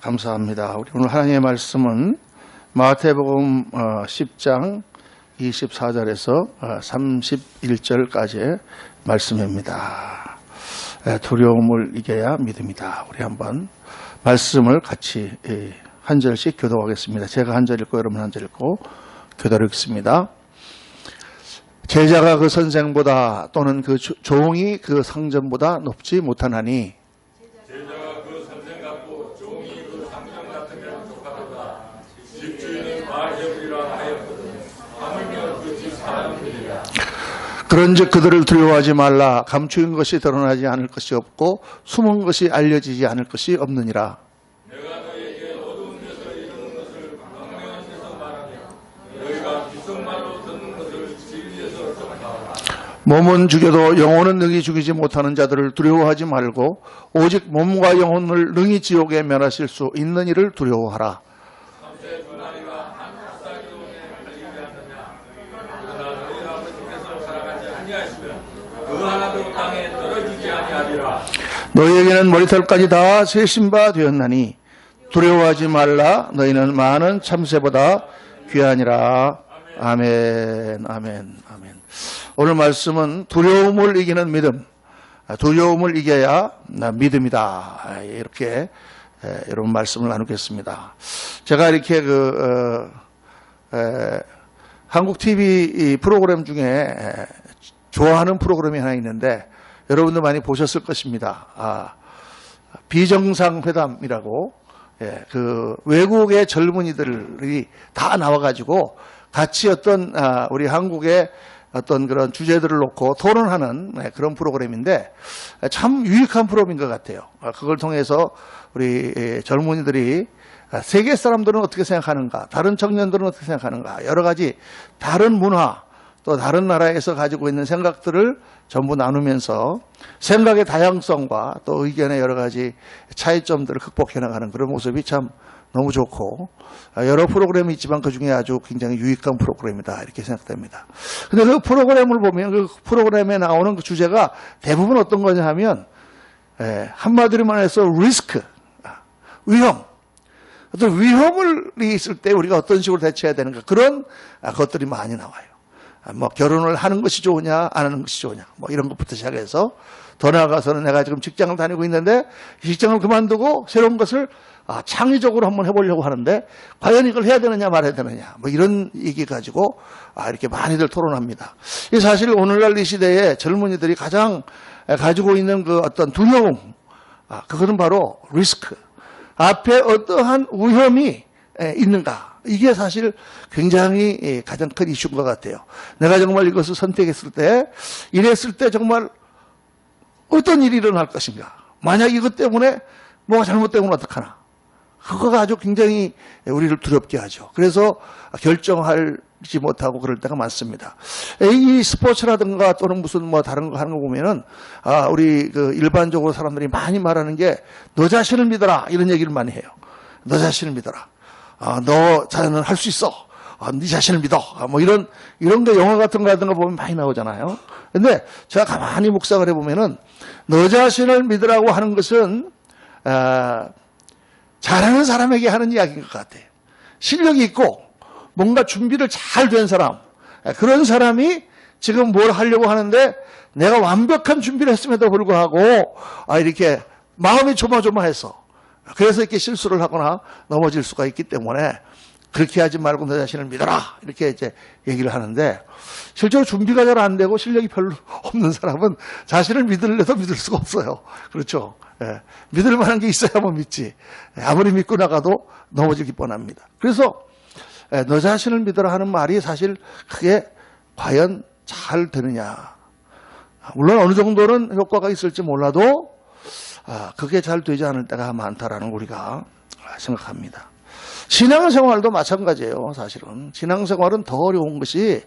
감사합니다. 우리 오늘 하나님의 말씀은 마태복음 10장 24절에서 31절까지의 말씀입니다. 두려움을 이겨야 믿음이다. 우리 한번 말씀을 같이 한 절씩 교독하겠습니다. 제가 한 절 읽고 여러분 한 절 읽고 교독을 읽습니다. 제자가 그 선생보다 또는 그 종이 그 상전보다 높지 못하나니 제자가 그 선생 같고 종이 그 상전 같으면 족하도다. 집주인은 바알제불이라 하였거든. 하물며 그 집 사람들이라. 그런즉 그들을 두려워하지 말라. 감추인 것이 드러나지 않을 것이 없고 숨은 것이 알려지지 않을 것이 없느니라. 내가 너에게 어두운 데서 이루는 것을 광명한 데서 말하며 너희가 귓속말로 듣는 것을 진리에서 전하라. 몸은 죽여도 영혼은 능히 죽이지 못하는 자들을 두려워하지 말고 오직 몸과 영혼을 능히 지옥에 멸하실 수 있는 이를 두려워하라. 삼세 분하리가 한 햇살기도에 달리지 않느냐. 그러나 너희 아버지께서 살아가지 아니하시면 그 하나도 땅에 떨어지지 아니하리라. 너희에게는 머리털까지 다 세신 바 되었나니 두려워하지 말라. 너희는 많은 참새보다 귀하니라. 아멘, 아멘, 아멘. 오늘 말씀은 두려움을 이기는 믿음, 두려움을 이겨야 믿음이다. 이렇게 여러분 말씀을 나누겠습니다. 제가 이렇게 한국 TV 프로그램 중에 좋아하는 프로그램이 하나 있는데 여러분도 많이 보셨을 것입니다. 비정상회담이라고 그 외국의 젊은이들이 다 나와가지고 같이 어떤 우리 한국의 어떤 그런 주제들을 놓고 토론하는 그런 프로그램인데 참 유익한 프로그램인 것 같아요. 그걸 통해서 우리 젊은이들이 세계 사람들은 어떻게 생각하는가, 다른 청년들은 어떻게 생각하는가, 여러 가지 다른 문화 또 다른 나라에서 가지고 있는 생각들을 전부 나누면서 생각의 다양성과 또 의견의 여러 가지 차이점들을 극복해 나가는 그런 모습이 참 너무 좋고 여러 프로그램이 있지만 그중에 아주 굉장히 유익한 프로그램이다 이렇게 생각됩니다. 근데 그 프로그램을 보면 그 프로그램에 나오는 그 주제가 대부분 어떤 거냐 하면 한마디로 말해서 리스크, 위험, 어떤 위험이 있을 때 우리가 어떤 식으로 대처해야 되는가 그런 것들이 많이 나와요. 뭐 결혼을 하는 것이 좋으냐 안 하는 것이 좋으냐 뭐 이런 것부터 시작해서 더 나아가서는 내가 지금 직장을 다니고 있는데 직장을 그만두고 새로운 것을 창의적으로 한번 해보려고 하는데 과연 이걸 해야 되느냐 말아야 되느냐 뭐 이런 얘기 가지고 이렇게 많이들 토론합니다. 이 사실 오늘날 이 시대에 젊은이들이 가장 가지고 있는 그 어떤 두려움, 그것은 바로 리스크, 앞에 어떠한 위험이 있는가, 이게 사실 굉장히 가장 큰 이슈인 것 같아요. 내가 정말 이것을 선택했을 때, 이랬을 때 정말 어떤 일이 일어날 것인가, 만약 이것 때문에 뭐가 잘못되면 어떡하나, 그거가 아주 굉장히 우리를 두렵게 하죠. 그래서 결정하지 못하고 그럴 때가 많습니다. 이 스포츠라든가 또는 무슨 뭐 다른 거 하는 거 보면은 우리 그 일반적으로 사람들이 많이 말하는 게 너 자신을 믿어라 이런 얘기를 많이 해요. 너 자신을 믿어라. 너 자신은 할 수 있어. 네 자신을 믿어. 뭐 이런 거 영화 같은 거 보면 많이 나오잖아요. 근데 제가 가만히 묵상을 해보면은 너 자신을 믿으라고 하는 것은 잘하는 사람에게 하는 이야기인 것 같아요. 실력이 있고 뭔가 준비를 잘 된 사람, 그런 사람이 지금 뭘 하려고 하는데 내가 완벽한 준비를 했음에도 불구하고 이렇게 마음이 조마조마해서 그래서 이렇게 실수를 하거나 넘어질 수가 있기 때문에 그렇게 하지 말고 너 자신을 믿어라 이렇게 이제 얘기를 하는데 실제로 준비가 잘 안 되고 실력이 별로 없는 사람은 자신을 믿을래도 믿을 수가 없어요. 그렇죠? 믿을 만한 게 있어야만 믿지. 아무리 믿고 나가도 넘어지기 뻔합니다. 그래서 너 자신을 믿어라 하는 말이 사실 그게 과연 잘 되느냐. 물론 어느 정도는 효과가 있을지 몰라도 그게 잘 되지 않을 때가 많다라는 우리가 생각합니다. 신앙생활도 마찬가지예요. 사실은 신앙생활은 더 어려운 것이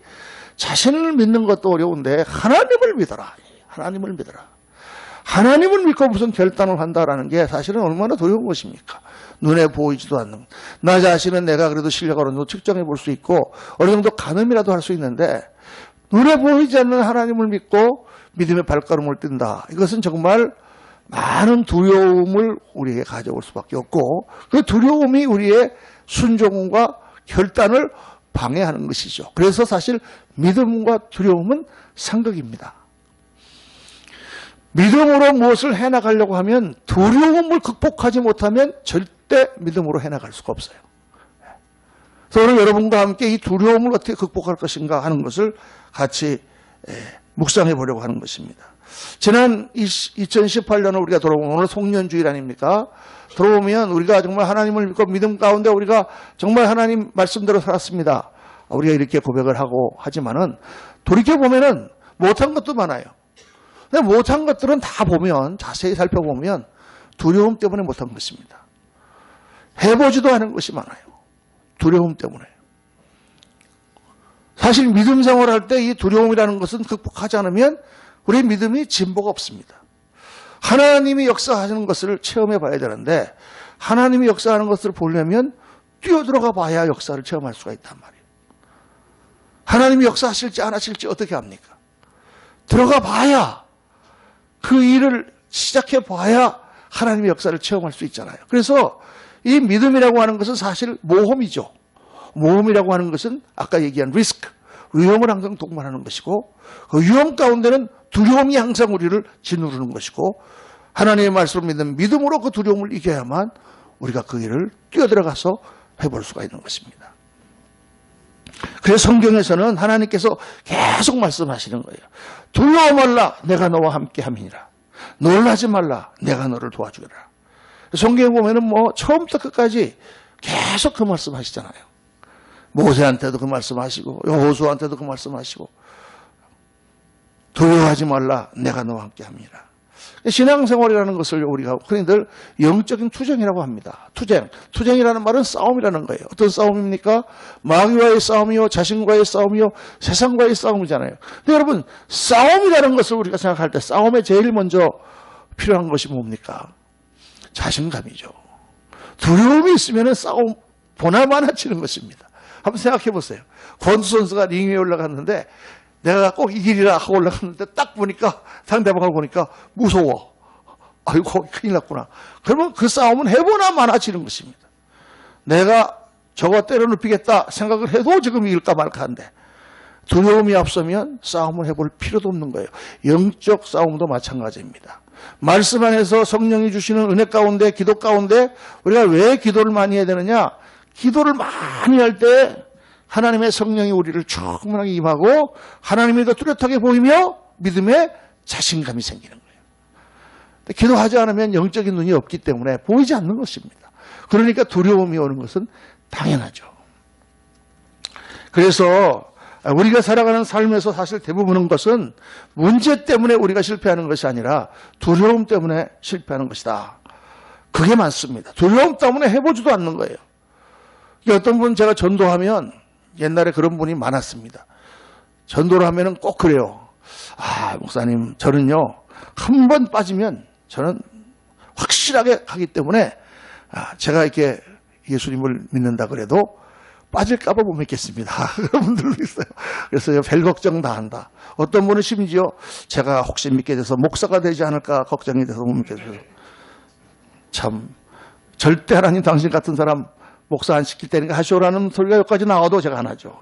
자신을 믿는 것도 어려운데 하나님을 믿어라. 하나님을 믿어라. 하나님을 믿고 무슨 결단을 한다라는 게 사실은 얼마나 두려운 것입니까? 눈에 보이지도 않는. 나 자신은 내가 그래도 실력을 어느 정도 측정해 볼 수 있고 어느 정도 가늠이라도 할 수 있는데 눈에 보이지 않는 하나님을 믿고 믿음의 발걸음을 뛴다. 이것은 정말 많은 두려움을 우리에게 가져올 수밖에 없고 그 두려움이 우리의 순종과 결단을 방해하는 것이죠. 그래서 사실 믿음과 두려움은 상극입니다. 믿음으로 무엇을 해나가려고 하면 두려움을 극복하지 못하면 절대 믿음으로 해나갈 수가 없어요. 그래서 오늘 여러분과 함께 이 두려움을 어떻게 극복할 것인가 하는 것을 같이 묵상해 보려고 하는 것입니다. 지난 2018년을 우리가 돌아보면 오늘 송년주일 아닙니까? 돌아보면 우리가 정말 하나님을 믿고 믿음 가운데 우리가 정말 하나님 말씀대로 살았습니다. 우리가 이렇게 고백을 하고 하지만은 돌이켜보면은 못한 것도 많아요. 근데 못한 것들은 다 보면 자세히 살펴보면 두려움 때문에 못한 것입니다. 해보지도 않은 것이 많아요. 두려움 때문에. 사실 믿음 생활할 때 이 두려움이라는 것은 극복하지 않으면 우리의 믿음이 진보가 없습니다. 하나님이 역사하시는 것을 체험해 봐야 되는데 하나님이 역사하는 것을 보려면 뛰어들어가 봐야 역사를 체험할 수가 있단 말이에요. 하나님이 역사하실지 안 하실지 어떻게 합니까? 들어가 봐야 그 일을 시작해 봐야 하나님의 역사를 체험할 수 있잖아요. 그래서 이 믿음이라고 하는 것은 사실 모험이죠. 모험이라고 하는 것은 아까 얘기한 리스크, 위험을 항상 동반하는 것이고 그 위험 가운데는 두려움이 항상 우리를 짓누르는 것이고 하나님의 말씀을 믿는 믿음으로 그 두려움을 이겨야만 우리가 그 일을 뛰어들어가서 해볼 수가 있는 것입니다. 그래서 성경에서는 하나님께서 계속 말씀하시는 거예요. 두려워 말라 내가 너와 함께 함이니라. 놀라지 말라 내가 너를 도와주리라. 성경에 보면은 처음부터 끝까지 계속 그 말씀하시잖아요. 모세한테도 그 말씀하시고 여호수아한테도 그 말씀하시고 두려워하지 말라 내가 너와 함께 함이니라. 신앙생활이라는 것을 우리가 흔히들 영적인 투쟁이라고 합니다. 투쟁이라는 말은 싸움이라는 거예요. 어떤 싸움입니까? 마귀와의 싸움이요, 자신과의 싸움이요, 세상과의 싸움이잖아요. 근데 여러분 싸움이라는 것을 우리가 생각할 때 싸움에 제일 먼저 필요한 것이 뭡니까? 자신감이죠. 두려움이 있으면 싸움 보나마나 치는 것입니다. 한번 생각해 보세요. 권수 선수가 링 위에 올라갔는데 내가 꼭 이기리라 하고 올라갔는데 딱 보니까 상대방을 보니까 무서워. 아이고 큰일 났구나. 그러면 그 싸움은 해보나 마나지는 것입니다. 내가 저거 때려눕히겠다 생각을 해도 지금 이길까 말까 한데 두려움이 앞서면 싸움을 해볼 필요도 없는 거예요. 영적 싸움도 마찬가지입니다. 말씀 안에서 성령이 주시는 은혜 가운데 기도 가운데 우리가 왜 기도를 많이 해야 되느냐? 기도를 많이 할 때 하나님의 성령이 우리를 충분하게 임하고 하나님이 더 뚜렷하게 보이며 믿음에 자신감이 생기는 거예요. 기도하지 않으면 영적인 눈이 없기 때문에 보이지 않는 것입니다. 그러니까 두려움이 오는 것은 당연하죠. 그래서 우리가 살아가는 삶에서 사실 대부분의 것은 문제 때문에 우리가 실패하는 것이 아니라 두려움 때문에 실패하는 것이다. 그게 많습니다. 두려움 때문에 해보지도 않는 거예요. 어떤 분 제가 전도하면 옛날에 그런 분이 많았습니다. 전도를 하면은 꼭 그래요. 목사님, 저는요, 한 번 빠지면 저는 확실하게 가기 때문에 제가 이렇게 예수님을 믿는다 그래도 빠질까봐 못 믿겠습니다. 그런 분들도 있어요. 그래서 별 걱정 다 한다. 어떤 분은 심지어 제가 혹시 믿게 돼서 목사가 되지 않을까 걱정이 돼서 못 믿게 돼서 참 절대 하나님 당신 같은 사람 목사 안 시킬 테니까 하시오라는 소리가 여기까지 나와도 제가 안 하죠.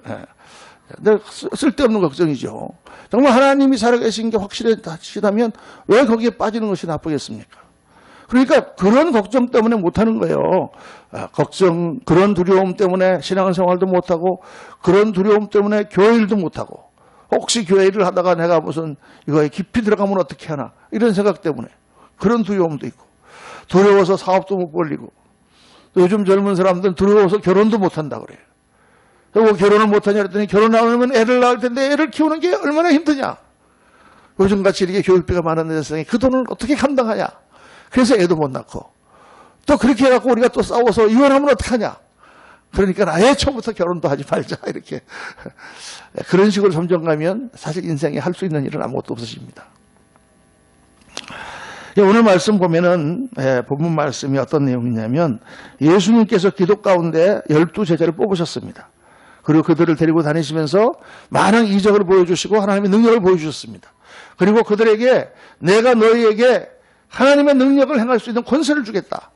근데 쓸데없는 걱정이죠. 정말 하나님이 살아계신 게 확실하시다면 왜 거기에 빠지는 것이 나쁘겠습니까? 그러니까 그런 걱정 때문에 못하는 거예요. 그런 두려움 때문에 신앙생활도 못하고 그런 두려움 때문에 교회 일도 못하고 혹시 교회 일을 하다가 내가 무슨 이거에 깊이 들어가면 어떻게 하나 이런 생각 때문에 그런 두려움도 있고 두려워서 사업도 못 벌리고 요즘 젊은 사람들은 두려워서 결혼도 못한다 그래요. 그리고 결혼을 못하냐 그랬더니 결혼하면 애를 낳을 텐데 애를 키우는 게 얼마나 힘드냐. 요즘같이 이렇게 교육비가 많은 세상에 그 돈을 어떻게 감당하냐. 그래서 애도 못 낳고 또 그렇게 해갖고 우리가 또 싸워서 이혼하면 어떡하냐. 그러니까 아예 처음부터 결혼도 하지 말자 이렇게 그런 식으로 점점 가면 사실 인생에 할 수 있는 일은 아무것도 없으십니다. 오늘 말씀 보면은 본문 말씀이 어떤 내용이냐면 예수님께서 기도 가운데 12제자를 뽑으셨습니다. 그리고 그들을 데리고 다니시면서 많은 이적을 보여주시고 하나님의 능력을 보여주셨습니다. 그리고 그들에게 내가 너희에게 하나님의 능력을 행할 수 있는 권세를 주겠다.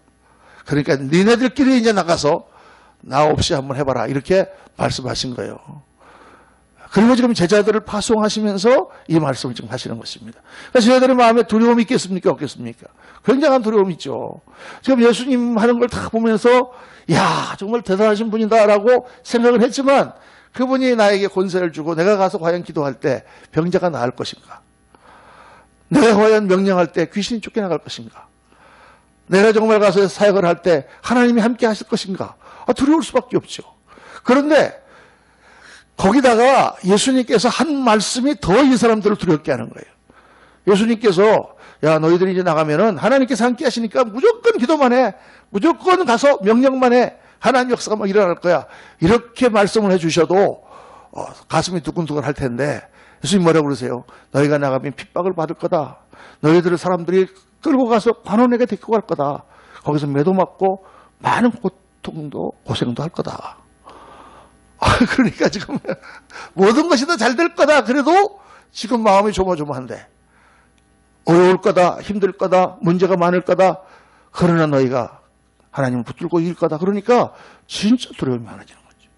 그러니까 니네들끼리 이제 나가서 나 없이 한번 해봐라. 이렇게 말씀하신 거예요. 그리고 지금 제자들을 파송하시면서 이 말씀을 지금 하시는 것입니다. 그러니까 제자들의 마음에 두려움이 있겠습니까? 없겠습니까? 굉장한 두려움이 있죠. 지금 예수님 하는 걸 다 보면서 야 정말 대단하신 분이다라고 생각을 했지만 그분이 나에게 권세를 주고 내가 가서 과연 기도할 때 병자가 나을 것인가? 내가 과연 명령할 때 귀신이 쫓겨나갈 것인가? 내가 정말 가서 사역을 할 때 하나님이 함께 하실 것인가? 두려울 수밖에 없죠. 그런데 거기다가 예수님께서 한 말씀이 더 이 사람들을 두렵게 하는 거예요. 예수님께서 야 너희들이 이제 나가면은 하나님께서 함께 하시니까 무조건 기도만 해. 무조건 가서 명령만 해. 하나님 역사가 막 일어날 거야. 이렇게 말씀을 해주셔도 가슴이 두근두근 할 텐데 예수님 뭐라고 그러세요? 너희가 나가면 핍박을 받을 거다. 너희들을 사람들이 끌고 가서 관원에게 데리고 갈 거다. 거기서 매도 맞고 많은 고통도 고생도 할 거다. 그러니까 지금 모든 것이 다 잘 될 거다. 그래도 지금 마음이 조마조마한데 어려울 거다. 힘들 거다. 문제가 많을 거다. 그러나 너희가 하나님을 붙들고 이길 거다. 그러니까 진짜 두려움이 많아지는 거죠.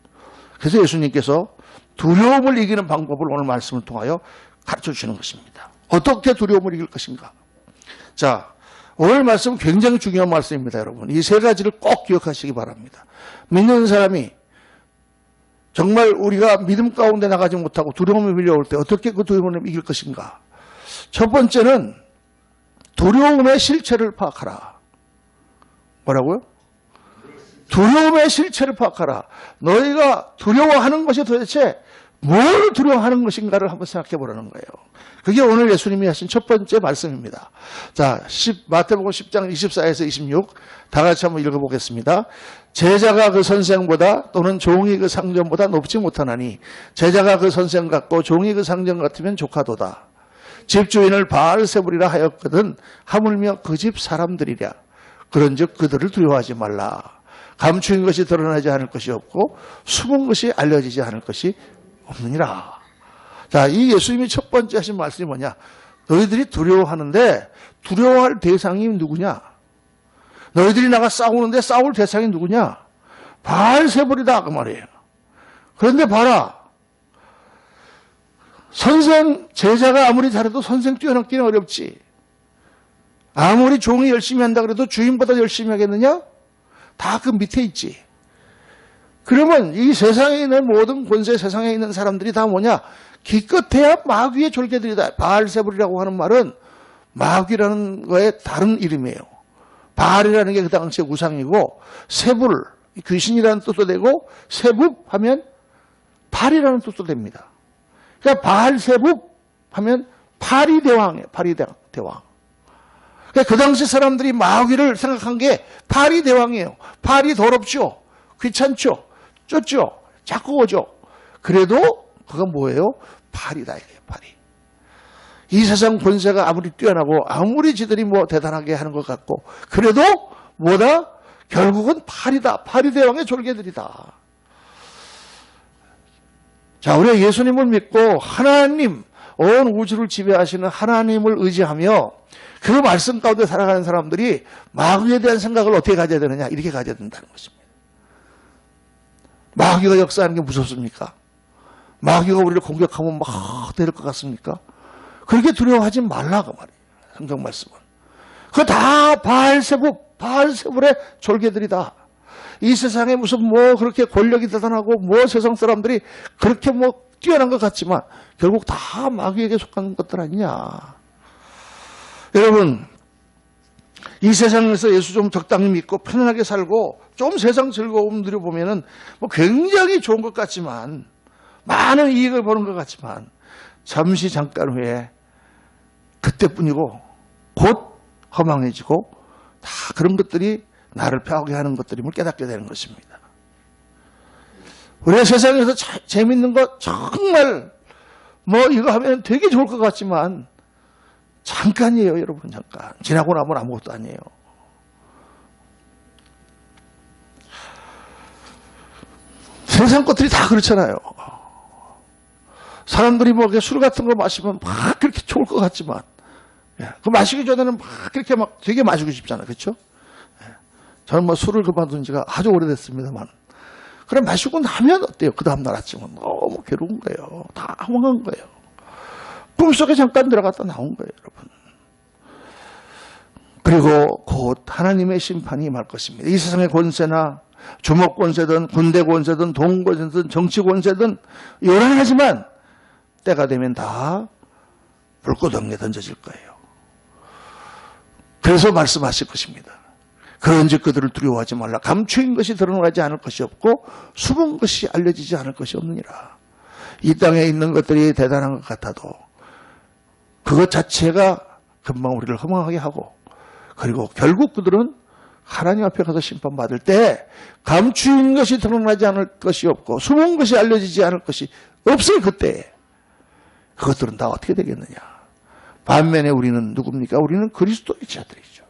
그래서 예수님께서 두려움을 이기는 방법을 오늘 말씀을 통하여 가르쳐 주시는 것입니다. 어떻게 두려움을 이길 것인가? 자, 오늘 말씀은 굉장히 중요한 말씀입니다, 여러분. 이 세 가지를 꼭 기억하시기 바랍니다. 믿는 사람이 정말 우리가 믿음 가운데 나가지 못하고 두려움이 밀려올 때 어떻게 그 두려움을 이길 것인가? 첫 번째는 두려움의 실체를 파악하라. 뭐라고요? 두려움의 실체를 파악하라. 너희가 두려워하는 것이 도대체 뭘 두려워하는 것인가를 한번 생각해 보라는 거예요. 그게 오늘 예수님이 하신 첫 번째 말씀입니다. 자, 마태복음 10장 24에서 26 다 같이 한번 읽어보겠습니다. 제자가 그 선생보다 또는 종이 그 상전보다 높지 못하나니 제자가 그 선생 같고 종이 그 상전 같으면 조카도다. 집주인을 바알세불이라 하였거든 하물며 그 집 사람들이랴. 그런즉 그들을 두려워하지 말라. 감추인 것이 드러나지 않을 것이 없고 숨은 것이 알려지지 않을 것이 없느니라. 자, 이 예수님이 첫 번째 하신 말씀이 뭐냐? 너희들이 두려워하는데 두려워할 대상이 누구냐? 너희들이 나가 싸우는데 싸울 대상이 누구냐? 바알세불이다 그 말이에요. 그런데 봐라. 선생, 제자가 아무리 잘해도 선생 뛰어넘기는 어렵지. 아무리 종이 열심히 한다 그래도 주인보다 열심히 하겠느냐? 다 그 밑에 있지. 그러면 이 세상에 있는 모든 권세, 세상에 있는 사람들이 다 뭐냐? 기껏해야 마귀의 졸개들이다. 바알세불이라고 하는 말은 마귀라는 거의 다른 이름이에요. 바알이라는 게 그 당시의 우상이고 세불, 귀신이라는 뜻도 되고 세불 하면 발이라는 뜻도 됩니다. 그러니까 바알세불 하면 파리 대왕이에요. 파리 대왕. 그러니까 그 당시 사람들이 마귀를 생각한 게 파리 대왕이에요. 팔이 더럽죠. 귀찮죠. 쫓죠. 자꾸 오죠. 그래도 그건 뭐예요? 팔이다 이게 팔이. 이 세상 권세가 아무리 뛰어나고 아무리 지들이 뭐 대단하게 하는 것 같고 그래도 뭐다? 결국은 팔이다. 파리 대왕의 졸개들이다. 자, 우리가 예수님을 믿고 하나님, 온 우주를 지배하시는 하나님을 의지하며 그 말씀 가운데 살아가는 사람들이 마귀에 대한 생각을 어떻게 가져야 되느냐? 이렇게 가져야 된다는 것입니다. 마귀가 역사하는 게 무섭습니까? 마귀가 우리를 공격하면 막 때릴 것 같습니까? 그렇게 두려워하지 말라고 말이에요. 성경 말씀은. 그거 다 바알세불의 졸개들이다. 이 세상에 무슨 뭐 그렇게 권력이 대단하고 뭐 세상 사람들이 그렇게 뭐 뛰어난 것 같지만 결국 다 마귀에게 속한 것들 아니냐. 여러분, 이 세상에서 예수 좀 적당히 믿고 편안하게 살고 좀 세상 즐거움 누려보면은 뭐 굉장히 좋은 것 같지만 많은 이익을 보는 것 같지만 잠시 잠깐 후에 그때뿐이고 곧 허망해지고 다 그런 것들이 나를 패하게 하는 것들임을 깨닫게 되는 것입니다. 우리가 세상에서 재밌는 거 정말 뭐 이거 하면 되게 좋을 것 같지만 잠깐이에요, 여러분. 잠깐. 지나고 나면 아무것도 아니에요. 세상 것들이 다 그렇잖아요. 사람들이 뭐 술 같은 거 마시면 막 그렇게 좋을 것 같지만 예, 그 마시기 전에는 막 그렇게 막 되게 마시고 싶잖아요. 그렇죠? 예, 저는 뭐 술을 그만둔 지가 아주 오래됐습니다만. 그래 마시고 나면 어때요? 그 다음날 아침은 너무 괴로운 거예요. 다 황한 거예요. 꿈속에 잠깐 들어갔다 나온 거예요, 여러분. 그리고 곧 하나님의 심판이 임할 것입니다. 이 세상의 권세나 주목 권세든 군대 권세든 돈 권세든 정치 권세든 요란하지만 때가 되면 다 불구덩이에 던져질 거예요. 그래서 말씀하실 것입니다. 그런즉 그들을 두려워하지 말라. 감추인 것이 드러나지 않을 것이 없고 숨은 것이 알려지지 않을 것이 없느니라. 이 땅에 있는 것들이 대단한 것 같아도 그것 자체가 금방 우리를 허망하게 하고 그리고 결국 그들은 하나님 앞에 가서 심판받을 때 감추인 것이 드러나지 않을 것이 없고 숨은 것이 알려지지 않을 것이 없어요. 그때 그것들은 다 어떻게 되겠느냐. 반면에 우리는 누굽니까? 우리는 그리스도의 자들이죠.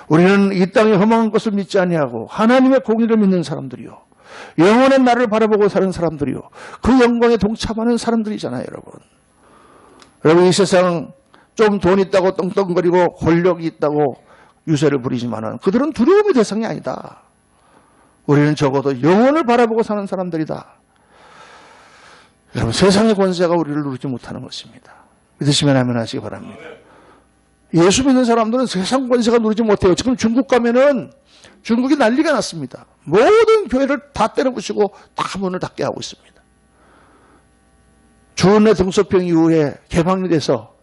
우리는 이 땅에 허망한 것을 믿지 아니하고 하나님의 공의를 믿는 사람들이요. 영원한 나를 바라보고 사는 사람들이요. 그 영광에 동참하는 사람들이잖아요, 여러분. 여러분 이 세상 좀 돈 있다고 떵떵거리고 권력이 있다고 유세를 부리지만은 그들은 두려움의 대상이 아니다. 우리는 적어도 영혼을 바라보고 사는 사람들이다. 여러분 세상의 권세가 우리를 누르지 못하는 것입니다. 믿으시면 아멘 하시기 바랍니다. 예수 믿는 사람들은 세상 권세가 누르지 못해요. 지금 중국 가면은 중국이 난리가 났습니다. 모든 교회를 다 때려부시고 다 문을 닫게 하고 있습니다. 주은혜 등소평 이후에 개방이 돼서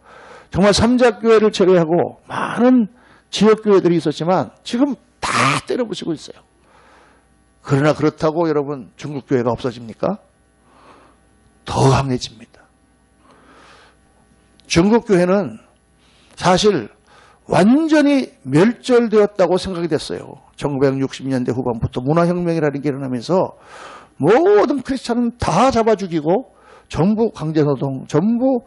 정말 삼자교회를 제외하고 많은 지역교회들이 있었지만 지금 다 때려부시고 있어요. 그러나 그렇다고 여러분 중국교회가 없어집니까? 더 강해집니다. 중국교회는 사실 완전히 멸절되었다고 생각이 됐어요. 1960년대 후반부터 문화혁명이라는 게 일어나면서 모든 크리스찬은 다 잡아 죽이고 전부 강제노동, 전부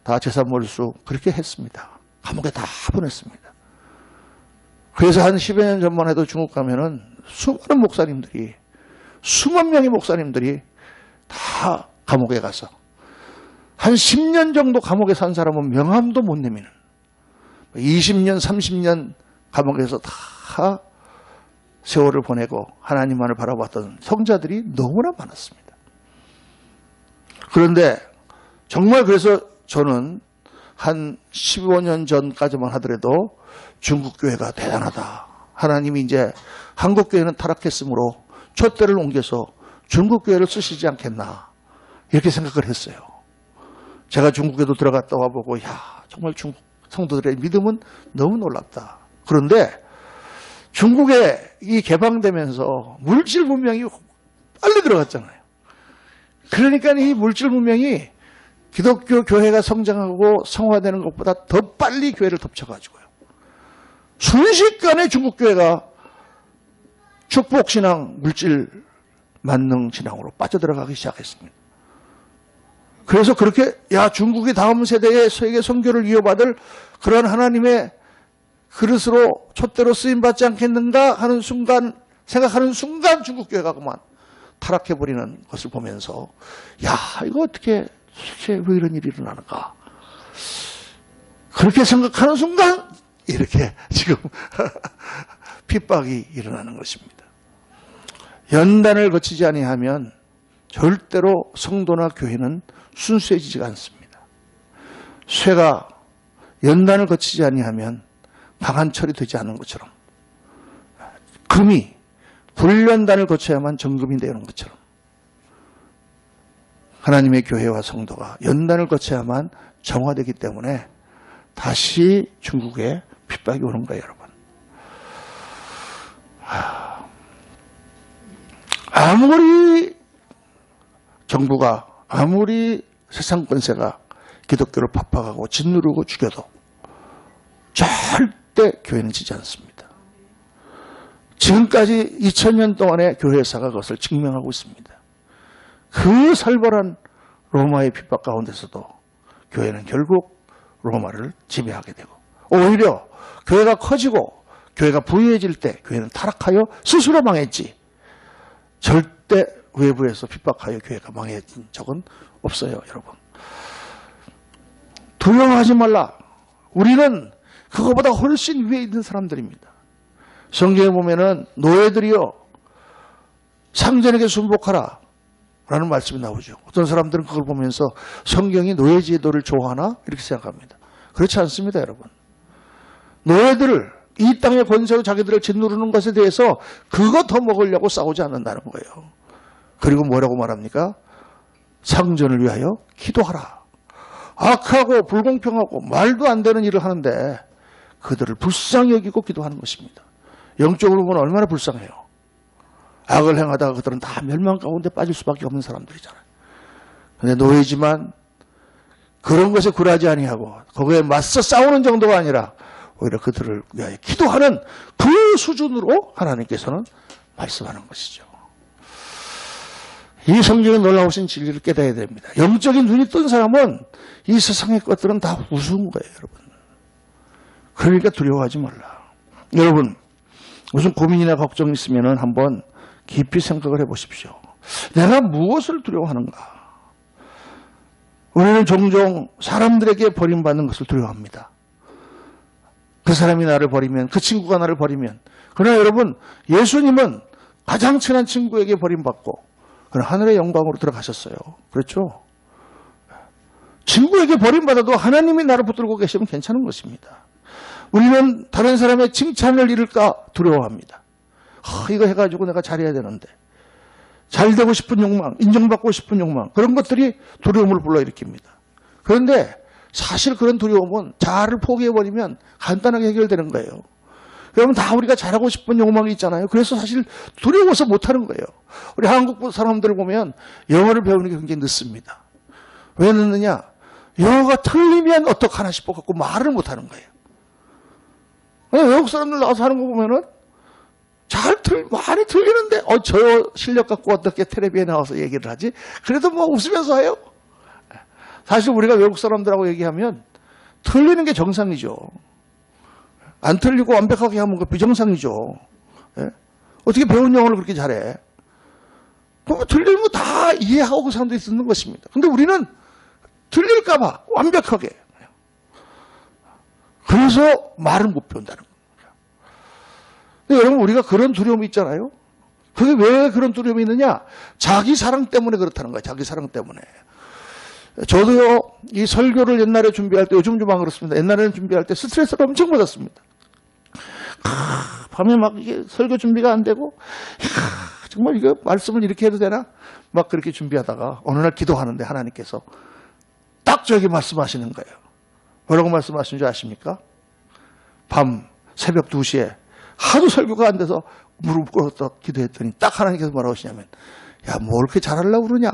다 재산몰수 그렇게 했습니다. 감옥에 다 보냈습니다. 그래서 한 10여 년 전만 해도 중국 가면은 수많은 목사님들이 수만 명의 목사님들이 다 감옥에 가서 한 10년 정도 감옥에 산 사람은 명함도 못 내미는 20년, 30년 감옥에서 다 세월을 보내고 하나님만을 바라봤던 성자들이 너무나 많았습니다. 그런데 정말 그래서 저는 한 15년 전까지만 하더라도 중국 교회가 대단하다. 하나님이 이제 한국 교회는 타락했으므로 촛대를 옮겨서 중국 교회를 쓰시지 않겠나 이렇게 생각을 했어요. 제가 중국에도 들어갔다 와보고 야 정말 중국 성도들의 믿음은 너무 놀랍다. 그런데 중국에 이 개방되면서 물질 문명이 빨리 들어갔잖아요. 그러니까 이 물질 문명이 기독교 교회가 성장하고 성화되는 것보다 더 빨리 교회를 덮쳐가지고요. 순식간에 중국 교회가 축복신앙, 물질 만능신앙으로 빠져들어가기 시작했습니다. 그래서 그렇게 야 중국이 다음 세대의 세계 선교를 이어받을 그런 하나님의 그릇으로 촛대로 쓰임받지 않겠는가 하는 순간 생각하는 순간 중국 교회가 그만 타락해버리는 것을 보면서 야 이거 어떻게 도대체 왜 이런 일이 일어나는가 그렇게 생각하는 순간 이렇게 지금 핍박이 일어나는 것입니다. 연단을 거치지 아니하면 절대로 성도나 교회는 순수해지지가 않습니다. 쇠가 연단을 거치지 아니하면 강한 철이 되지 않는 것처럼 금이 불연단을 거쳐야만 정금이 되는 것처럼 하나님의 교회와 성도가 연단을 거쳐야만 정화되기 때문에 다시 중국에 핍박이 오는 거예요, 여러분. 아무리 정부가 아무리 세상 권세가 기독교를 핍박하고 짓누르고 죽여도 절대 교회는 지지 않습니다. 지금까지 2000년 동안의 교회사가 그것을 증명하고 있습니다. 그 살벌한 로마의 핍박 가운데서도 교회는 결국 로마를 지배하게 되고 오히려 교회가 커지고 교회가 부유해질 때 교회는 타락하여 스스로 망했지 절대 외부에서 핍박하여 교회가 망해진 적은 없어요, 여러분. 두려워하지 말라. 우리는 그거보다 훨씬 위에 있는 사람들입니다. 성경에 보면은 노예들이여 상전에게 순복하라 라는 말씀이 나오죠. 어떤 사람들은 그걸 보면서 성경이 노예 제도를 좋아하나 이렇게 생각합니다. 그렇지 않습니다, 여러분. 노예들을 이 땅의 권세로 자기들을 짓누르는 것에 대해서 그거 더 먹으려고 싸우지 않는다는 거예요. 그리고 뭐라고 말합니까? 상전을 위하여 기도하라. 악하고 불공평하고 말도 안 되는 일을 하는데 그들을 불쌍히 여기고 기도하는 것입니다. 영적으로 보면 얼마나 불쌍해요. 악을 행하다가 그들은 다 멸망 가운데 빠질 수밖에 없는 사람들이잖아요. 그런데 노예지만 그런 것에 굴하지 아니하고 거기에 맞서 싸우는 정도가 아니라 오히려 그들을 위하여 기도하는 그 수준으로 하나님께서는 말씀하는 것이죠. 이 성경의 놀라우신 진리를 깨달아야 됩니다. 영적인 눈이 뜬 사람은 이 세상의 것들은 다 우스운 거예요, 여러분. 그러니까 두려워하지 말라. 여러분, 무슨 고민이나 걱정이 있으면 한번 깊이 생각을 해보십시오. 내가 무엇을 두려워하는가? 우리는 종종 사람들에게 버림받는 것을 두려워합니다. 그 사람이 나를 버리면, 그 친구가 나를 버리면. 그러나 여러분, 예수님은 가장 친한 친구에게 버림받고 하늘의 영광으로 들어가셨어요. 그렇죠? 친구에게 버림받아도 하나님이 나를 붙들고 계시면 괜찮은 것입니다. 우리는 다른 사람의 칭찬을 잃을까 두려워합니다. 이거 해가지고 내가 잘해야 되는데. 잘 되고 싶은 욕망, 인정받고 싶은 욕망, 그런 것들이 두려움을 불러일으킵니다. 그런데 사실 그런 두려움은 자아를 포기해버리면 간단하게 해결되는 거예요. 여러분, 다 우리가 잘하고 싶은 욕망이 있잖아요. 그래서 사실 두려워서 못하는 거예요. 우리 한국 사람들 보면 영어를 배우는 게 굉장히 늦습니다. 왜 늦느냐? 영어가 틀리면 어떡하나 싶어갖고 말을 못하는 거예요. 외국 사람들 나와서 하는 거 보면은 많이 틀리는데, 저 실력 갖고 어떻게 텔레비에 나와서 얘기를 하지? 그래도 뭐 웃으면서 해요. 사실 우리가 외국 사람들하고 얘기하면 틀리는 게 정상이죠. 안 틀리고 완벽하게 하면 그 비정상이죠. 예? 어떻게 배운 영어를 그렇게 잘해? 그럼 틀리는 거 다 이해하고 그 사람들이 듣는 것입니다. 근데 우리는 틀릴까봐 완벽하게. 그래서 말을 못 배운다는 거예요. 근데 여러분, 우리가 그런 두려움이 있잖아요. 그게 왜 그런 두려움이 있느냐? 자기 사랑 때문에 그렇다는 거예요. 자기 사랑 때문에. 저도요, 이 설교를 옛날에 준비할 때, 요즘 좀 안 그렇습니다. 옛날에는 준비할 때 스트레스를 엄청 받았습니다. 밤에 막 이게 설교 준비가 안 되고, 정말 이거 말씀을 이렇게 해도 되나? 막 그렇게 준비하다가 어느 날 기도하는데 하나님께서 딱 저에게 말씀하시는 거예요. 뭐라고 말씀하시는 줄 아십니까? 밤 새벽 2시에 하도 설교가 안 돼서 무릎 꿇어서 기도했더니 딱 하나님께서 뭐라고 하시냐면, 야, 뭘 그렇게 잘하려고 그러냐?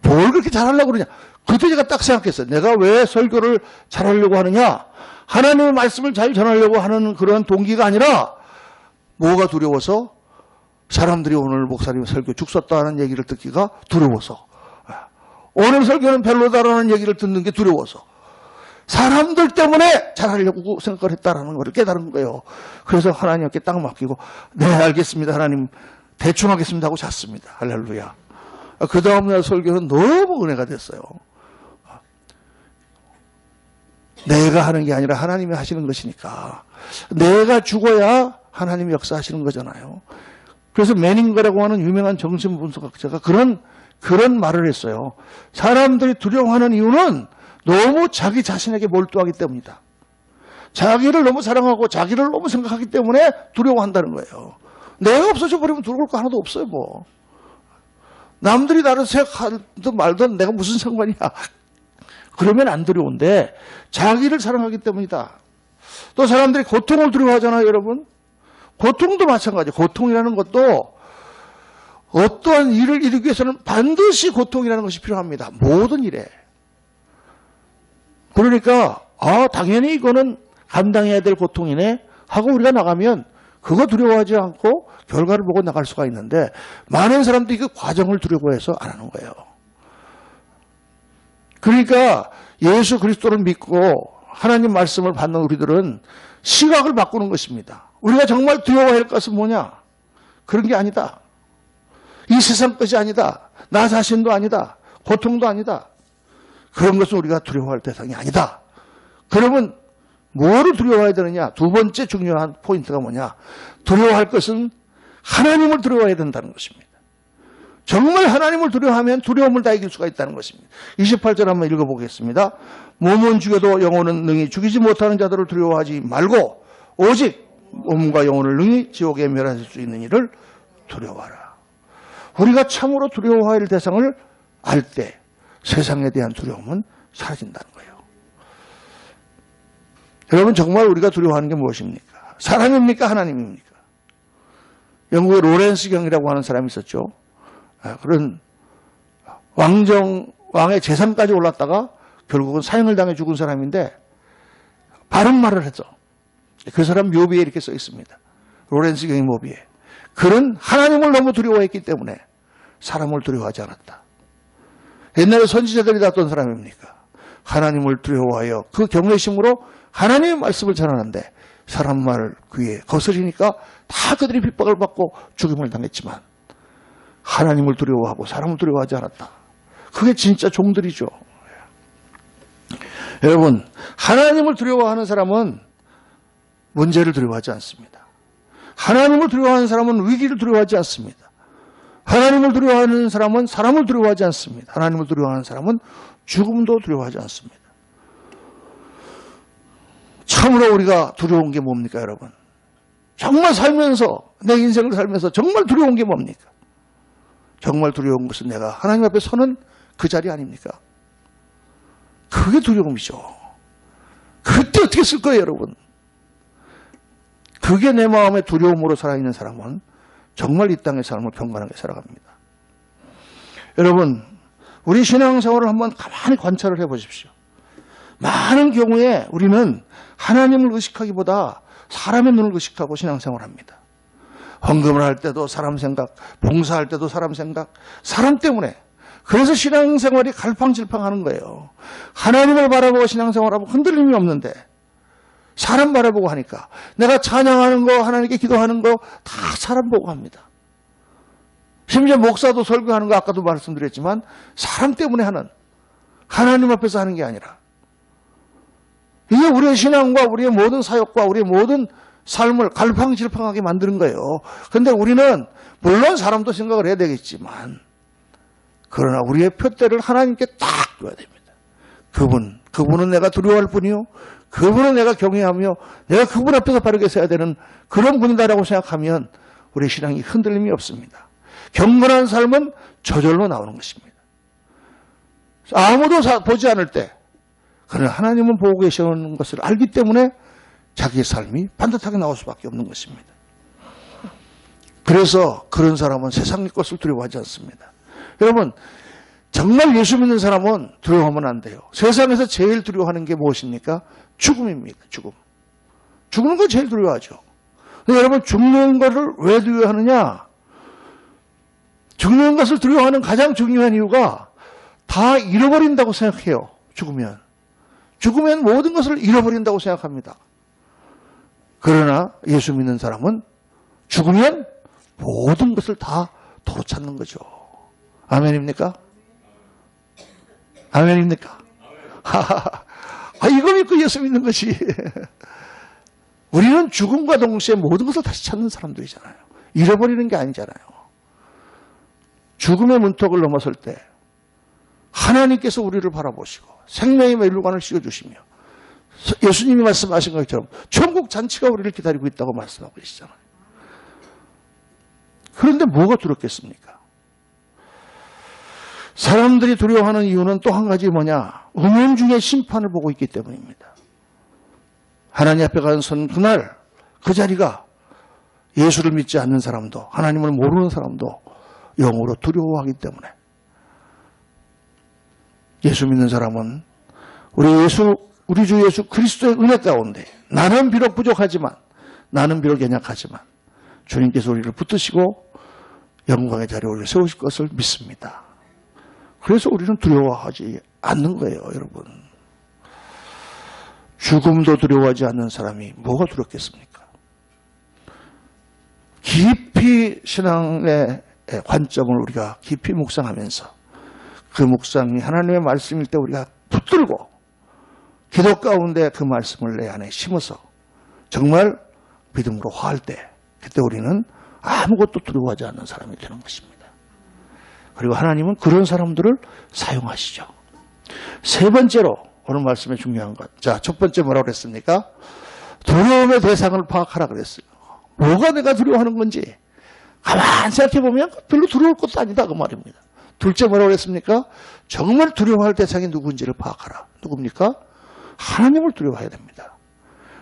뭘 그렇게 잘하려고 그러냐? 그때 제가 딱 생각했어요. 내가 왜 설교를 잘하려고 하느냐? 하나님의 말씀을 잘 전하려고 하는 그런 동기가 아니라 뭐가 두려워서? 사람들이 오늘 목사님 설교 죽 썼다는 얘기를 듣기가 두려워서, 오늘 설교는 별로다라는 얘기를 듣는 게 두려워서, 사람들 때문에 잘하려고 생각을 했다라는 걸 깨달은 거예요. 그래서 하나님께 딱 맡기고, 네, 알겠습니다. 하나님, 대충 하겠습니다 하고 잤습니다. 할렐루야. 그 다음날 설교는 너무 은혜가 됐어요. 내가 하는 게 아니라 하나님이 하시는 것이니까. 내가 죽어야 하나님이 역사하시는 거잖아요. 그래서 매닝거라고 하는 유명한 정신분석학자가 그런 말을 했어요. 사람들이 두려워하는 이유는 너무 자기 자신에게 몰두하기 때문이다. 자기를 너무 사랑하고 자기를 너무 생각하기 때문에 두려워한다는 거예요. 내가 없어져 버리면 두려울 거 하나도 없어요, 뭐. 남들이 나를 생각하든 말든 내가 무슨 상관이야. 그러면 안 두려운데 자기를 사랑하기 때문이다. 또 사람들이 고통을 두려워하잖아요, 여러분. 고통도 마찬가지예요. 고통이라는 것도 어떠한 일을 이루기 위해서는 반드시 고통이라는 것이 필요합니다. 모든 일에. 그러니까 당연히 이거는 감당해야 될 고통이네 하고 우리가 나가면 그거 두려워하지 않고 결과를 보고 나갈 수가 있는데, 많은 사람들이 그 과정을 두려워해서 안 하는 거예요. 그러니까 예수 그리스도를 믿고 하나님 말씀을 받는 우리들은 시각을 바꾸는 것입니다. 우리가 정말 두려워해야 할 것은 뭐냐? 그런 게 아니다. 이 세상 것이 아니다. 나 자신도 아니다. 고통도 아니다. 그런 것은 우리가 두려워할 대상이 아니다. 그러면 뭐를 두려워해야 되느냐? 두 번째 중요한 포인트가 뭐냐? 두려워할 것은 하나님을 두려워해야 된다는 것입니다. 정말 하나님을 두려워하면 두려움을 다 이길 수가 있다는 것입니다. 28절 한번 읽어보겠습니다. 몸은 죽여도 영혼은 능히 죽이지 못하는 자들을 두려워하지 말고 오직 몸과 영혼을 능히 지옥에 멸하실 수 있는 일을 두려워하라. 우리가 참으로 두려워할 대상을 알 때 세상에 대한 두려움은 사라진다는 거예요. 여러분, 정말 우리가 두려워하는 게 무엇입니까? 사람입니까? 하나님입니까? 영국의 로렌스 경이라고 하는 사람이 있었죠. 그런 왕의 재산까지 올랐다가 결국은 사형을 당해 죽은 사람인데 바른 말을 했죠. 그 사람 묘비에 이렇게 써 있습니다. 로렌스 경의 묘비에. 그는 하나님을 너무 두려워했기 때문에 사람을 두려워하지 않았다. 옛날에 선지자들이 다 어떤 사람입니까? 하나님을 두려워하여 그 경외심으로 하나님의 말씀을 전하는데 사람 말 귀에 거스리니까 다 그들이 핍박을 받고 죽임을 당했지만 하나님을 두려워하고 사람을 두려워하지 않았다. 그게 진짜 종들이죠. 여러분, 하나님을 두려워하는 사람은 문제를 두려워하지 않습니다. 하나님을 두려워하는 사람은 위기를 두려워하지 않습니다. 하나님을 두려워하는 사람은 사람을 두려워하지 않습니다. 하나님을 두려워하는 사람은 죽음도 두려워하지 않습니다. 참으로 우리가 두려운 게 뭡니까, 여러분? 정말 살면서, 내 인생을 살면서 정말 두려운 게 뭡니까? 정말 두려운 것은 내가 하나님 앞에 서는 그 자리 아닙니까? 그게 두려움이죠. 그때 어떻게 쓸 거예요, 여러분? 그게 내 마음에 두려움으로 살아있는 사람은 정말 이 땅의 삶을 경건하게 살아갑니다. 여러분, 우리 신앙생활을 한번 가만히 관찰을 해보십시오. 많은 경우에 우리는 하나님을 의식하기보다 사람의 눈을 의식하고 신앙생활을 합니다. 헌금을 할 때도 사람 생각, 봉사할 때도 사람 생각, 사람 때문에. 그래서 신앙생활이 갈팡질팡하는 거예요. 하나님을 바라보고 신앙생활하면 흔들림이 없는데 사람 바라보고 하니까 내가 찬양하는 거, 하나님께 기도하는 거 다 사람 보고 합니다. 심지어 목사도 설교하는 거 아까도 말씀드렸지만 사람 때문에 하는, 하나님 앞에서 하는 게 아니라, 이게 우리의 신앙과 우리의 모든 사역과 우리의 모든 삶을 갈팡질팡하게 만드는 거예요. 그런데 우리는 물론 사람도 생각을 해야 되겠지만 그러나 우리의 표대를 하나님께 딱 둬야 됩니다. 그분은 내가 두려워할 뿐이요, 그분은 내가 경외하며 내가 그분 앞에서 바르게 서야 되는 그런 분이다라고 생각하면 우리의 신앙이 흔들림이 없습니다. 경건한 삶은 저절로 나오는 것입니다. 아무도 보지 않을 때 그러나 하나님은 보고 계시는 것을 알기 때문에 자기의 삶이 반듯하게 나올 수밖에 없는 것입니다. 그래서 그런 사람은 세상의 것을 두려워하지 않습니다. 여러분, 정말 예수 믿는 사람은 두려워하면 안 돼요. 세상에서 제일 두려워하는 게 무엇입니까? 죽음입니다. 죽음. 죽는 거 제일 두려워하죠. 근데 여러분, 죽는 것을 왜 두려워하느냐? 죽는 것을 두려워하는 가장 중요한 이유가 다 잃어버린다고 생각해요. 죽으면 모든 것을 잃어버린다고 생각합니다. 그러나 예수 믿는 사람은 죽으면 모든 것을 다 도로 찾는 거죠. 아멘입니까? 아멘입니까? 이거 믿고 예수 믿는 것이 우리는 죽음과 동시에 모든 것을 다시 찾는 사람들이잖아요. 잃어버리는 게 아니잖아요. 죽음의 문턱을 넘어설 때 하나님께서 우리를 바라보시고 생명의 멸류관을 씌워주시며 예수님이 말씀하신 것처럼 천국 잔치가 우리를 기다리고 있다고 말씀하고 계시잖아요. 그런데 뭐가 두렵겠습니까? 사람들이 두려워하는 이유는 또 한 가지 뭐냐? 은연중에 심판을 보고 있기 때문입니다. 하나님 앞에 가선 그날 그 자리가 예수를 믿지 않는 사람도 하나님을 모르는 사람도 영으로 두려워하기 때문에 예수 믿는 사람은 우리 주 예수 그리스도의 은혜 가운데 나는 비록 부족하지만, 나는 비록 연약하지만 주님께서 우리를 붙드시고 영광의 자리에 우리를 세우실 것을 믿습니다. 그래서 우리는 두려워하지 않는 거예요, 여러분. 죽음도 두려워하지 않는 사람이 뭐가 두렵겠습니까? 깊이 신앙의 관점을 우리가 깊이 묵상하면서 그 묵상이 하나님의 말씀일 때 우리가 붙들고 기도 가운데 그 말씀을 내 안에 심어서 정말 믿음으로 화할 때 그때 우리는 아무것도 두려워하지 않는 사람이 되는 것입니다. 그리고 하나님은 그런 사람들을 사용하시죠. 세 번째로 오늘 말씀에 중요한 것. 자, 첫 번째 뭐라고 그랬습니까? 두려움의 대상을 파악하라 그랬어요. 뭐가 내가 두려워하는 건지 가만히 생각해보면 별로 두려울 것도 아니다 그 말입니다. 둘째 뭐라고 그랬습니까? 정말 두려워할 대상이 누군지를 파악하라. 누굽니까? 하나님을 두려워해야 됩니다.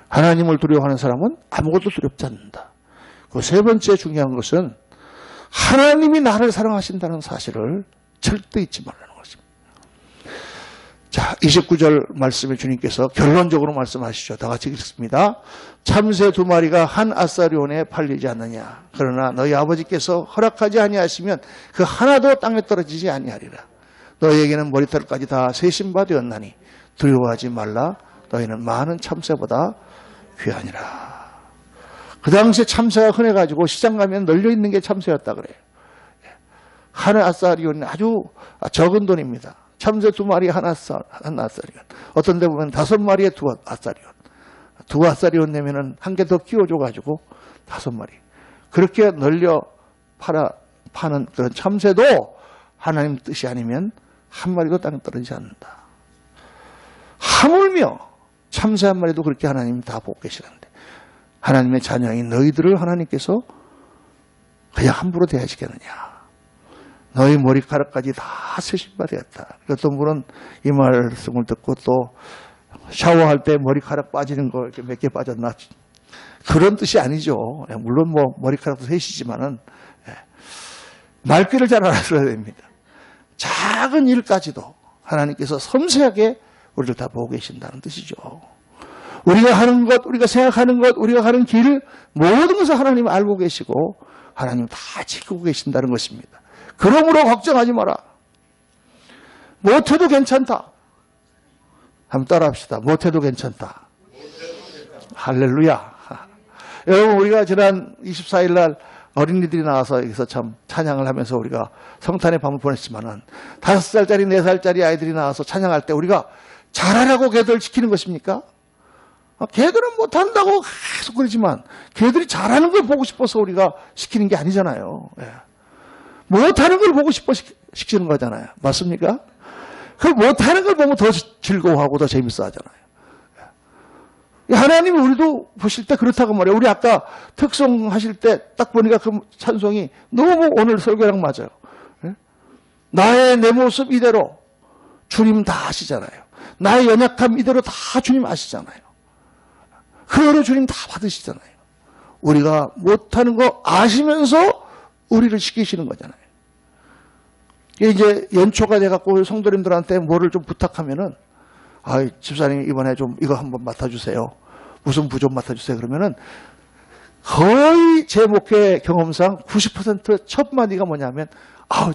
하나님을 두려워하는 사람은 아무것도 두렵지 않는다. 그 세 번째 중요한 것은 하나님이 나를 사랑하신다는 사실을 절대 잊지 말라는 것입니다. 자, 29절 말씀에 주님께서 결론적으로 말씀하시죠. 다 같이 읽습니다. 참새 2마리가 한 아사리온에 팔리지 않느냐. 그러나 너희 아버지께서 허락하지 아니하시면 그 하나도 땅에 떨어지지 아니하리라. 너희에게는 머리털까지 다 세신바 되었나니 두려워하지 말라. 너희는 많은 참새보다 귀하니라. 그 당시에 참새가 흔해가지고 시장 가면 널려있는 게 참새였다 그래요. 한 아사리온은 아주 적은 돈입니다. 참새 2마리 한 아사리온. 어떤 데 보면 5마리에 2아사리온. 2아사리온 내면은 한 개 더 끼워줘가지고 5마리. 그렇게 널려 파는 그런 참새도 하나님 뜻이 아니면 한 마리도 땅에 떨어지지 않는다. 하물며 참새 한 마리도 그렇게 하나님이 다 보고 계시는데 하나님의 자녀인 너희들을 하나님께서 그냥 함부로 대하시겠느냐. 너희 머리카락까지 다 세신바 되었다. 어떤 분은 이 말씀을 듣고 또 샤워할 때 머리카락 빠지는 거 이렇게 몇 개 빠졌나. 그런 뜻이 아니죠. 물론 뭐 머리카락도 셋이지만은 말귀를 잘 알아서야 됩니다. 작은 일까지도 하나님께서 섬세하게 우리를 다 보고 계신다는 뜻이죠. 우리가 하는 것, 우리가 생각하는 것, 우리가 가는 길 모든 것을 하나님 알고 계시고 하나님 다 지키고 계신다는 것입니다. 그러므로 걱정하지 마라. 못해도 괜찮다. 한번 따라합시다. 못해도 괜찮다. 할렐루야. 여러분 우리가 지난 24일 날 어린이들이 나와서 여기서 참 찬양을 하면서 우리가 성탄의 밤을 보냈지만은 5살짜리 4살짜리 아이들이 나와서 찬양할 때 우리가 잘하라고 걔들 시키는 것입니까? 걔들은 못한다고 계속 그러지만 걔들이 잘하는 걸 보고 싶어서 우리가 시키는 게 아니잖아요. 못하는 걸 보고 싶어 시키는 거잖아요. 맞습니까? 그 못하는 걸 보면 더 즐거워하고 더 재밌어 하잖아요. 하나님이 우리도 보실 때 그렇다고 말해요. 우리 아까 특송 하실 때 딱 보니까 그 찬송이 너무 오늘 설교랑 맞아요. 나의 내 모습 이대로 주님 다 아시잖아요. 나의 연약함 이대로 다 주님 아시잖아요. 그거를 주님 다 받으시잖아요. 우리가 못하는 거 아시면서 우리를 시키시는 거잖아요. 이제 연초가 돼갖고 성도님들한테 뭐를 좀 부탁하면은, 집사님 이번에 좀 이거 한번 맡아주세요. 무슨 부 좀 맡아주세요. 그러면은 거의 제 목회 경험상 90% 첫 마디가 뭐냐면,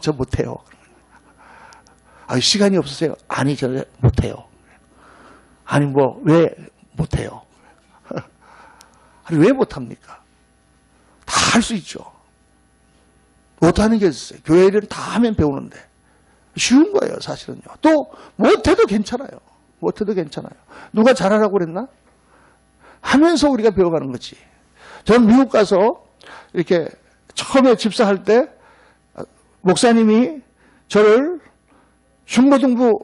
저 못해요. 시간이 없으세요? 아니, 저 못해요. 아니, 왜 못해요? 아니, 왜 못합니까? 다 할 수 있죠. 못하는 게 있어요. 교회 일은 다 하면 배우는데. 쉬운 거예요, 사실은요. 또, 못해도 괜찮아요. 못해도 괜찮아요. 누가 잘하라고 그랬나? 하면서 우리가 배워가는 거지. 저는 미국 가서 이렇게 처음에 집사할 때 목사님이 저를 중고등부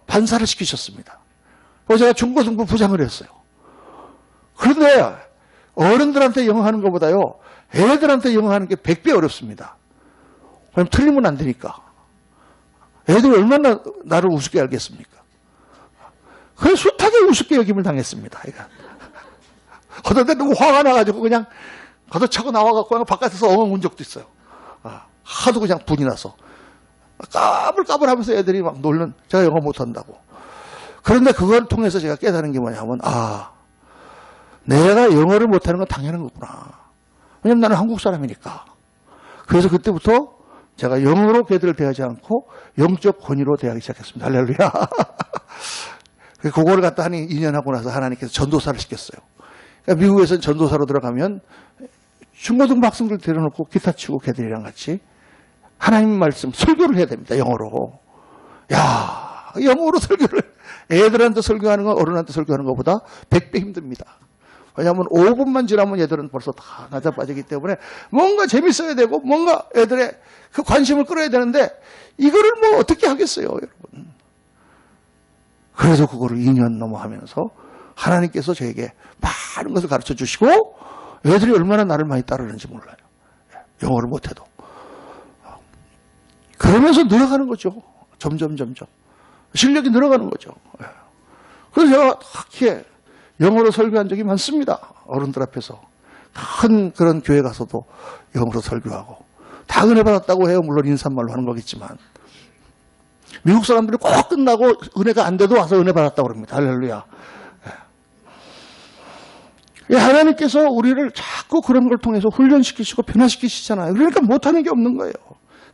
반사를 시키셨습니다. 그래서 제가 중고등부 부장을 했어요. 그런데 어른들한테 영어하는 것보다요, 애들한테 영어하는 게 100배 어렵습니다. 그럼 틀리면 안 되니까. 애들이 얼마나 나를 우습게 알겠습니까? 그래서 숱하게 우습게 여김을 당했습니다. 어떤 때 너무 화가 나가지고 그냥 걷어차고 나와갖고 그냥 바깥에서 엉엉 운 적도 있어요. 하도 그냥 분이 나서. 까불까불 하면서 애들이 막 놀는, 제가 영어 못한다고. 그런데 그걸 통해서 제가 깨달은 게 뭐냐면, 내가 영어를 못하는 건 당연한 거구나. 왜냐면 나는 한국 사람이니까. 그래서 그때부터 제가 영어로 걔들을 대하지 않고 영적 권위로 대하기 시작했습니다. 할렐루야. 그거를 갖다 한 2년 하고 나서 하나님께서 전도사를 시켰어요. 그러니까 미국에서는 전도사로 들어가면 중고등부 학생들 데려놓고 기타 치고 걔들이랑 같이 하나님 말씀 설교를 해야 됩니다. 영어로. 야, 영어로 설교를 애들한테 설교하는 건 어른한테 설교하는 것보다 100배 힘듭니다. 왜냐하면 5분만 지나면 애들은 벌써 다 낮아빠지기 때문에 뭔가 재밌어야 되고 뭔가 애들의 그 관심을 끌어야 되는데 이거를 뭐 어떻게 하겠어요, 여러분. 그래서 그거를 2년 넘어 하면서 하나님께서 저에게 많은 것을 가르쳐 주시고 애들이 얼마나 나를 많이 따르는지 몰라요. 영어를 못해도. 그러면서 늘어가는 거죠. 점점. 실력이 늘어가는 거죠. 그래서 제가 이렇게 영어로 설교한 적이 많습니다. 어른들 앞에서. 큰 그런 교회 가서도 영어로 설교하고. 다 은혜 받았다고 해요. 물론 인사말로 하는 거겠지만. 미국 사람들이 꼭 끝나고 은혜가 안 돼도 와서 은혜 받았다고 그럽니다. 할렐루야. 하나님께서 우리를 자꾸 그런 걸 통해서 훈련시키시고 변화시키시잖아요. 그러니까 못하는 게 없는 거예요.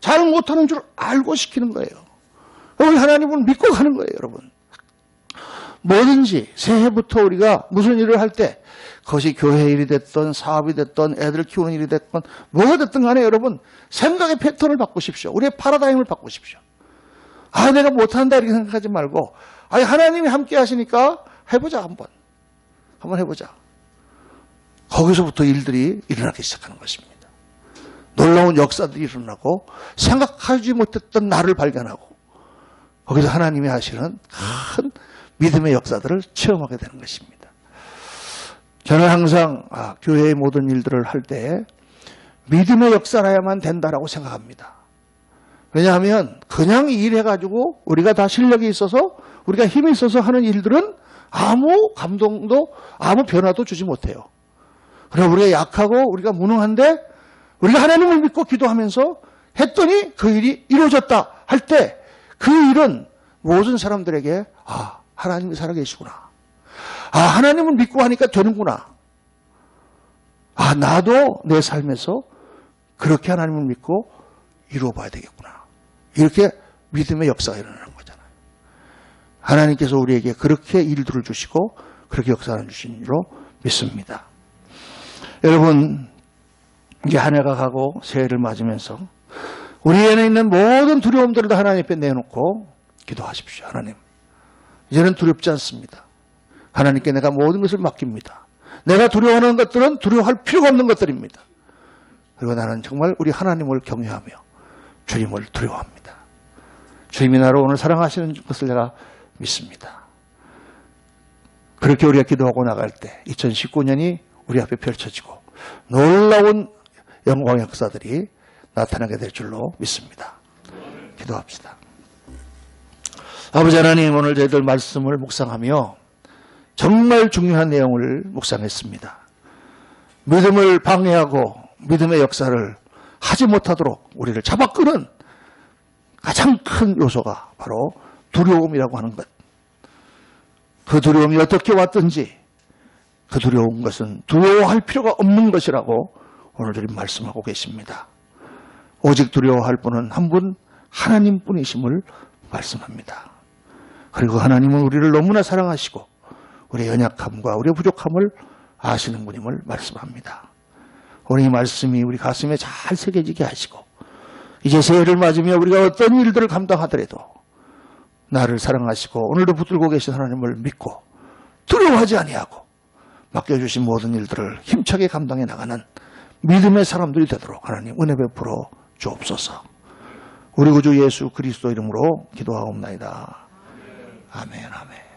잘 못하는 줄 알고 시키는 거예요. 우리 하나님을 믿고 가는 거예요, 여러분. 뭐든지 새해부터 우리가 무슨 일을 할 때 그것이 교회 일이 됐든 사업이 됐든 애들 키우는 일이 됐든 뭐가 됐든 간에 여러분 생각의 패턴을 바꾸십시오. 우리의 파라다임을 바꾸십시오. 내가 못한다 이렇게 생각하지 말고 하나님이 함께 하시니까 해보자 한번 해보자. 거기서부터 일들이 일어나기 시작하는 것입니다. 놀라운 역사들이 일어나고 생각하지 못했던 나를 발견하고 거기서 하나님이 하시는 큰 믿음의 역사들을 체험하게 되는 것입니다. 저는 항상 교회의 모든 일들을 할 때 믿음의 역사라야만 된다라고 생각합니다. 왜냐하면 그냥 일해가지고 우리가 다 실력이 있어서 우리가 힘이 있어서 하는 일들은 아무 감동도 아무 변화도 주지 못해요. 그러나 우리가 약하고 우리가 무능한데 우리가 하나님을 믿고 기도하면서 했더니 그 일이 이루어졌다 할 때 그 일은 모든 사람들에게 하나님이 살아계시구나. 하나님을 믿고 하니까 되는구나. 나도 내 삶에서 그렇게 하나님을 믿고 이루어봐야 되겠구나. 이렇게 믿음의 역사가 일어나는 거잖아요. 하나님께서 우리에게 그렇게 일들을 주시고 그렇게 역사를 주신 줄로 믿습니다. 여러분, 이제 한 해가 가고 새해를 맞으면서 우리 안에 있는 모든 두려움들을 다 하나님 앞에 내놓고 기도하십시오. 하나님, 이제는 두렵지 않습니다. 하나님께 내가 모든 것을 맡깁니다. 내가 두려워하는 것들은 두려워할 필요가 없는 것들입니다. 그리고 나는 정말 우리 하나님을 경외하며 주님을 두려워합니다. 주님이 나를 오늘 사랑하시는 것을 내가 믿습니다. 그렇게 우리가 기도하고 나갈 때 2019년이 우리 앞에 펼쳐지고 놀라운 영광의 역사들이 나타나게 될 줄로 믿습니다. 기도합시다. 아버지 하나님, 오늘 저희들 말씀을 묵상하며 정말 중요한 내용을 묵상했습니다. 믿음을 방해하고 믿음의 역사를 하지 못하도록 우리를 잡아끄는 가장 큰 요소가 바로 두려움이라고 하는 것. 그 두려움이 어떻게 왔든지 그 두려운 것은 두려워할 필요가 없는 것이라고 오늘 주님 말씀하고 계십니다. 오직 두려워할 분은 한 분 하나님뿐이심을 말씀합니다. 그리고 하나님은 우리를 너무나 사랑하시고 우리의 연약함과 우리의 부족함을 아시는 분임을 말씀합니다. 오늘 이 말씀이 우리 가슴에 잘 새겨지게 하시고 이제 새해를 맞으며 우리가 어떤 일들을 감당하더라도 나를 사랑하시고 오늘도 붙들고 계신 하나님을 믿고 두려워하지 아니하고 맡겨주신 모든 일들을 힘차게 감당해 나가는 믿음의 사람들이 되도록 하나님 은혜 베풀어 주옵소서. 우리 구주 예수 그리스도 이름으로 기도하옵나이다. 아멘, 아멘.